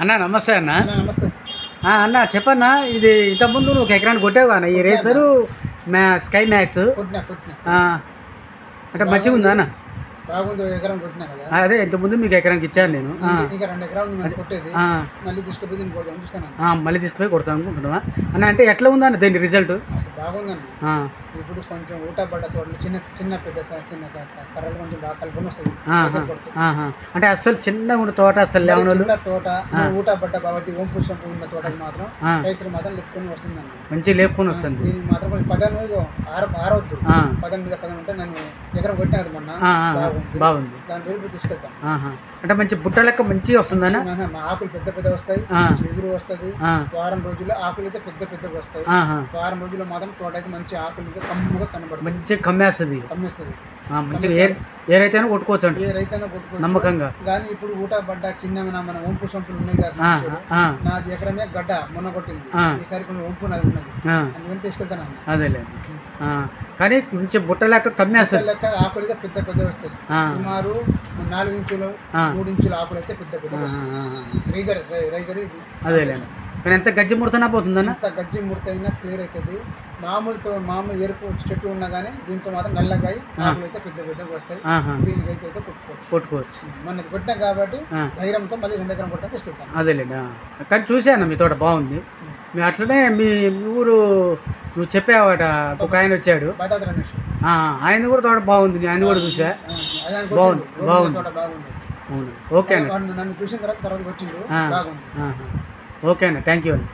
అన్న నమస్తే అన్న. నమస్తే అన్న చెప్పన్నా, ఇది ఇంతకుముందు నువ్వు ఒక ఎకరాన్ని కొట్టావు కానీ ఈ రేసరు స్కై మ్యాక్స్ అంటే మంచిగా ఉందా అన్న? బాగుంది. ఎకరం కొట్టినా కదా. అదే ఇంతకుముందు మీకు ఎకరానికి ఇచ్చాను నేను. ఇంకా 2 ఎకరాలు కొట్టేది. మళ్ళీ తీసుకుపోయి దీన్ని కొడతాను చూస్తాను. మళ్ళీ తీసుకుపోయి కొడతాను అనుకుంటున్నా అన్న. అంటే ఎట్లా ఉందా అన్న దీని రిజల్ట్? బాగుందండి. ఇప్పుడు కొంచెం ఊట పడ్డ తోటలు చిన్న చిన్న పెద్ద చిన్న కర్రలు కొంచెం బాగా కలుపుకొని వస్తుంది. అంటే అసలు చిన్నగా ఉన్న తోట అసలు లేవనోళ్ళు తోట ఊట పడ్డ కాబట్టి ఓంపు సొంపు ఉన్న తోటలు మాత్రం రైతులు మాత్రం లేపుకొని వస్తుందండి. మంచి లేపుకొని వస్తుంది. దీనికి మాత్రం కొంచెం 10 ఆరవద్దు. 10 మీద 10 ఉంటే నేను ఎకరం కొట్టినా కదా మొన్న. బాగుంది. దాని పేరు తీసుకెళ్తాను. అంటే మంచి బుట్ట లెక్క మంచిగా వస్తుందన్న. ఆకులు పెద్ద పెద్ద వస్తాయి, చిగురు వస్తుంది. వారం రోజుల్లో ఆకులు అయితే పెద్ద పెద్దగా వస్తాయి. వారం రోజుల్లో మాత్రం తోట అయితే మంచి ఆకులు కమ్ముగా కనబడుతుంది. మంచిగా కమ్మేస్తుంది. మంచిగా ఏ రైతైనా కొట్టుకోవచ్చు అండి. ఏ రైతైనా కొట్టుకోవచ్చు నమ్మకంగా. కానీ ఇప్పుడు ఊట పడ్డ కింద మన ఒంపు సొంపులు ఉన్నాయి కదా. నాది ఎకరమే గడ్డ మొన్న కొట్టింది. ఈసారి కొంచెం ఒంపు నాది ఉన్నది. అందుకని తీసుకెళ్తాను. అదేలే. కానీ కొంచెం బుట్ట లెక్క కమ్మేస్తుంది. లెక్క ఆకులు అయితే పెద్ద పెద్ద వస్తాయి. సుమారు 4 ఇంచులు 3 ఇంచుల ఆకులు అయితే పెద్ద పెద్ద రైజర్ ఇది. అదేలే. కానీ ఎంత గజ్జి ముడతనా పోతుందన్న? ఎంత గజ్జి ముడత అయినా క్లియర్ అవుతుంది. మామూలు ఎరుపు చెట్టు ఉన్నా కానీ దీంతో మాత్రం నల్లగా ఆకులు అయితే పెద్ద పెద్దగా వస్తాయి. దీనికి అయితే కొట్టుకోవచ్చు. మన కొట్టాం కాబట్టి ధైర్యంతో మళ్ళీ 2 ఎకరం కొట్టా తీసుకెళ్తాను. అదేలేండి. కానీ చూశాను మీ తోట బాగుంది. మీ అట్లనే మీ ఊరు నువ్వు చెప్పావట ఒక ఆయన వచ్చాడు, ఆయన కూడా తోట బాగుంది. ఆయన కూడా చూసా, బాగుంది. అవును. ఓకే అన్న. నన్ను చూసిన తర్వాత కొట్టిండు. బాగుంది. ఓకే అన్న, థ్యాంక్ యూ అన్న.